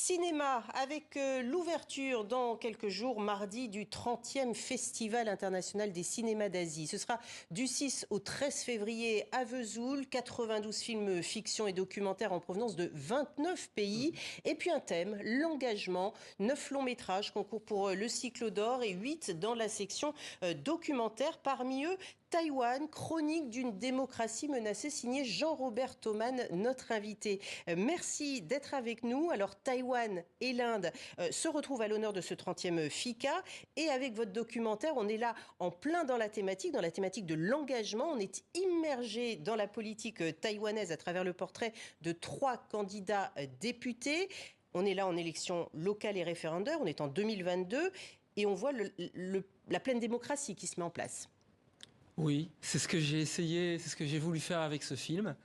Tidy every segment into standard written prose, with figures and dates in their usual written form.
Cinéma, avec l'ouverture dans quelques jours, mardi, du 30e Festival international des cinémas d'Asie. Ce sera du 6 au 13 février à Vesoul, 92 films fiction et documentaires en provenance de 29 pays. Et puis un thème, l'engagement, 9 longs métrages concours pour le Cycle d'Or et 8 dans la section documentaire. Parmi eux, Taïwan, chronique d'une démocratie menacée, signé Jean-Robert Thoman, notre invité. Merci d'être avec nous. Alors, Taïwan et l'Inde se retrouvent à l'honneur de ce 30e FICA. Et avec votre documentaire, on est là en plein dans la thématique de l'engagement. On est immergé dans la politique taïwanaise à travers le portrait de 3 candidats députés. On est là en élection locale et référendaire. On est en 2022 et on voit la pleine démocratie qui se met en place. Oui, c'est ce que j'ai essayé, c'est ce que j'ai voulu faire avec ce film.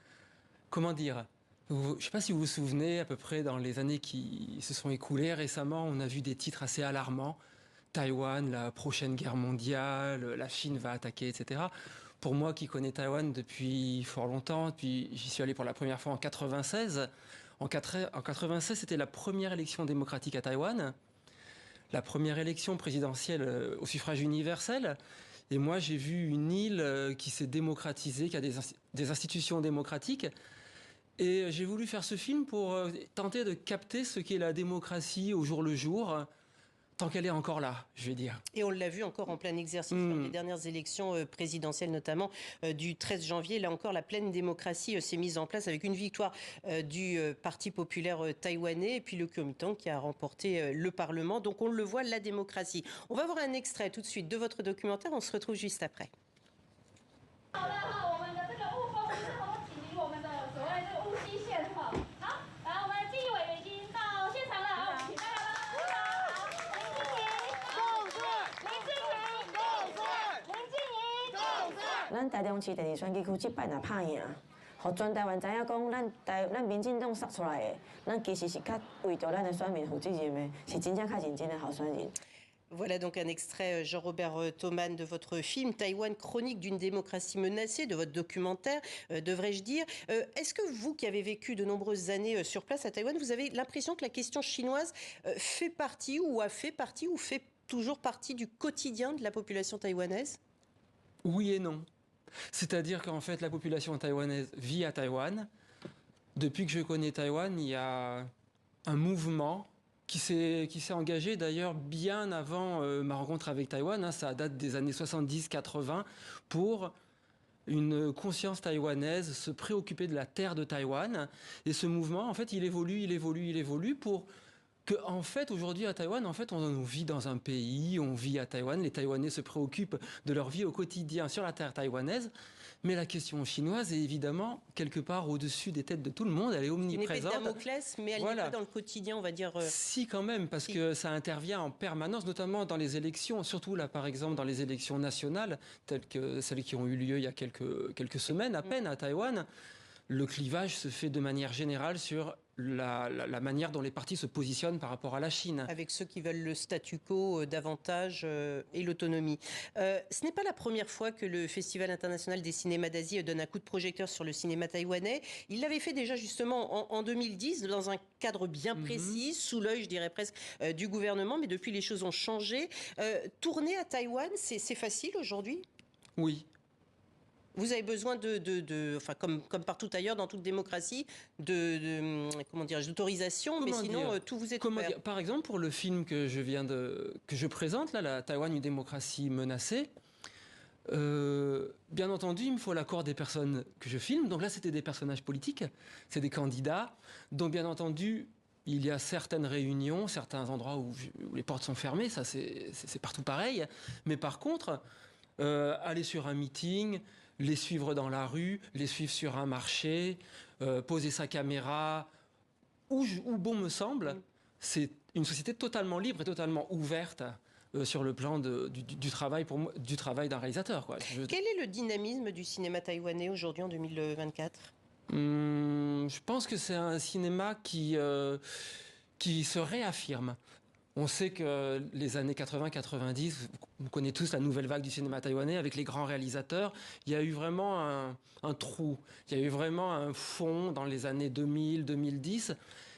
Comment dire ? Je ne sais pas si vous vous souvenez, à peu près dans les années qui se sont écoulées, récemment, on a vu des titres assez alarmants. Taïwan, la prochaine guerre mondiale, la Chine va attaquer, etc. Pour moi qui connais Taïwan depuis fort longtemps, puis j'y suis allé pour la première fois en 96. En 96, c'était la première élection démocratique à Taïwan, la première élection présidentielle au suffrage universel. Et moi, j'ai vu une île qui s'est démocratisée, qui a des institutions démocratiques. Et j'ai voulu faire ce film pour tenter de capter ce qu'est la démocratie au jour le jour, tant qu'elle est encore là, je vais dire. Et on l'a vu encore en plein exercice dans les dernières élections présidentielles, notamment du 13 janvier. Là encore, la pleine démocratie s'est mise en place avec une victoire du Parti populaire taïwanais et puis le Kuomintang qui a remporté le Parlement. Donc on le voit, la démocratie. On va voir un extrait tout de suite de votre documentaire. On se retrouve juste après.咱台中市第二选举区即摆若拍赢，互全台湾知影讲，咱民进党杀出来的，咱其实是较为着咱的选民负责任的，是真正较认真的候选人。 Voilà donc un extrait, Jean-Robert Thoman, de votre film Taïwan, chronique d'une démocratie menacée, de votre documentaire, devrais-je dire. Est-ce que vous, qui avez vécu de nombreuses années sur place à Taïwan, vous avez l'impression que la question chinoise fait partie ou a fait partie ou fait toujours partie du quotidien de la population taïwanaise? Oui et non. C'est-à-dire qu'en fait, la population taïwanaise vit à Taïwan. Depuis que je connais Taïwan, il y a un mouvement qui s'est engagé d'ailleurs bien avant ma rencontre avec Taïwan. Ça date des années 70-80 pour une conscience taïwanaise, se préoccuper de la terre de Taïwan. Et ce mouvement, en fait, il évolue pour que, en fait, aujourd'hui à Taïwan, en fait, on vit dans un pays, on vit à Taïwan, les Taïwanais se préoccupent de leur vie au quotidien sur la terre taïwanaise, mais la question chinoise est évidemment quelque part au-dessus des têtes de tout le monde, elle est omniprésente. Une épée de Damoclès, mais elle n'est pas dans le quotidien, on va dire. Si, quand même, parce que ça intervient en permanence, notamment dans les élections, surtout là, par exemple, dans les élections nationales, telles que celles qui ont eu lieu il y a quelques semaines à peine à Taïwan. Le clivage se fait de manière générale sur la manière dont les partis se positionnent par rapport à la Chine. Avec ceux qui veulent le statu quo davantage et l'autonomie. Ce n'est pas la première fois que le Festival international des cinémas d'Asie donne un coup de projecteur sur le cinéma taïwanais. Il l'avait fait déjà justement en 2010 dans un cadre bien précis, sous l'œil, je dirais presque, du gouvernement. Mais depuis, les choses ont changé. Tourner à Taïwan, c'est facile aujourd'hui ? Oui. Vous avez besoin enfin, comme partout ailleurs, dans toute démocratie, comment dirais-je, d'autorisation, mais sinon, tout vous est ouvert. Par exemple, pour le film que je présente, là, la Taïwan, une démocratie menacée, bien entendu, il me faut l'accord des personnes que je filme. Donc là, c'était des personnages politiques, c'est des candidats. Donc, bien entendu, il y a certaines réunions, certains endroits où les portes sont fermées, ça c'est partout pareil. Mais par contre, aller sur un meeting, les suivre dans la rue, les suivre sur un marché, poser sa caméra, où bon me semble, c'est une société totalement libre et totalement ouverte sur le plan du travail, pour moi, du travail d'un réalisateur, quoi. Quel est le dynamisme du cinéma taïwanais aujourd'hui en 2024 ? Je pense que c'est un cinéma qui se réaffirme. On sait que les années 80-90, on connaît tous la nouvelle vague du cinéma taïwanais avec les grands réalisateurs. Il y a eu vraiment un trou, il y a eu vraiment un fond dans les années 2000-2010.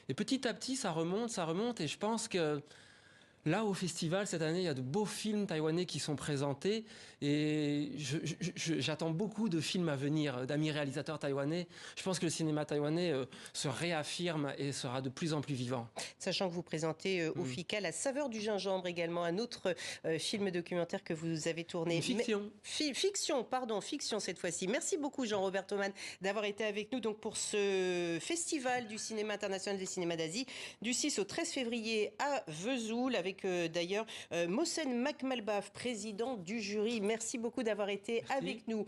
Et petit à petit, ça remonte, et je pense que là, au festival, cette année, il y a de beaux films taïwanais qui sont présentés, et j'attends beaucoup de films à venir, d'amis réalisateurs taïwanais. Je pense que le cinéma taïwanais se réaffirme et sera de plus en plus vivant. Sachant que vous présentez au FICA La saveur du gingembre également, un autre film documentaire que vous avez tourné. Une fiction. Fiction cette fois-ci. Merci beaucoup Jean-Robert Thoman d'avoir été avec nous donc pour ce festival du cinéma international des cinémas d'Asie du 6 au 13 février à Vesoul, avec d'ailleurs Mohsen Makhmalbaf, président du jury. Merci beaucoup d'avoir été avec nous.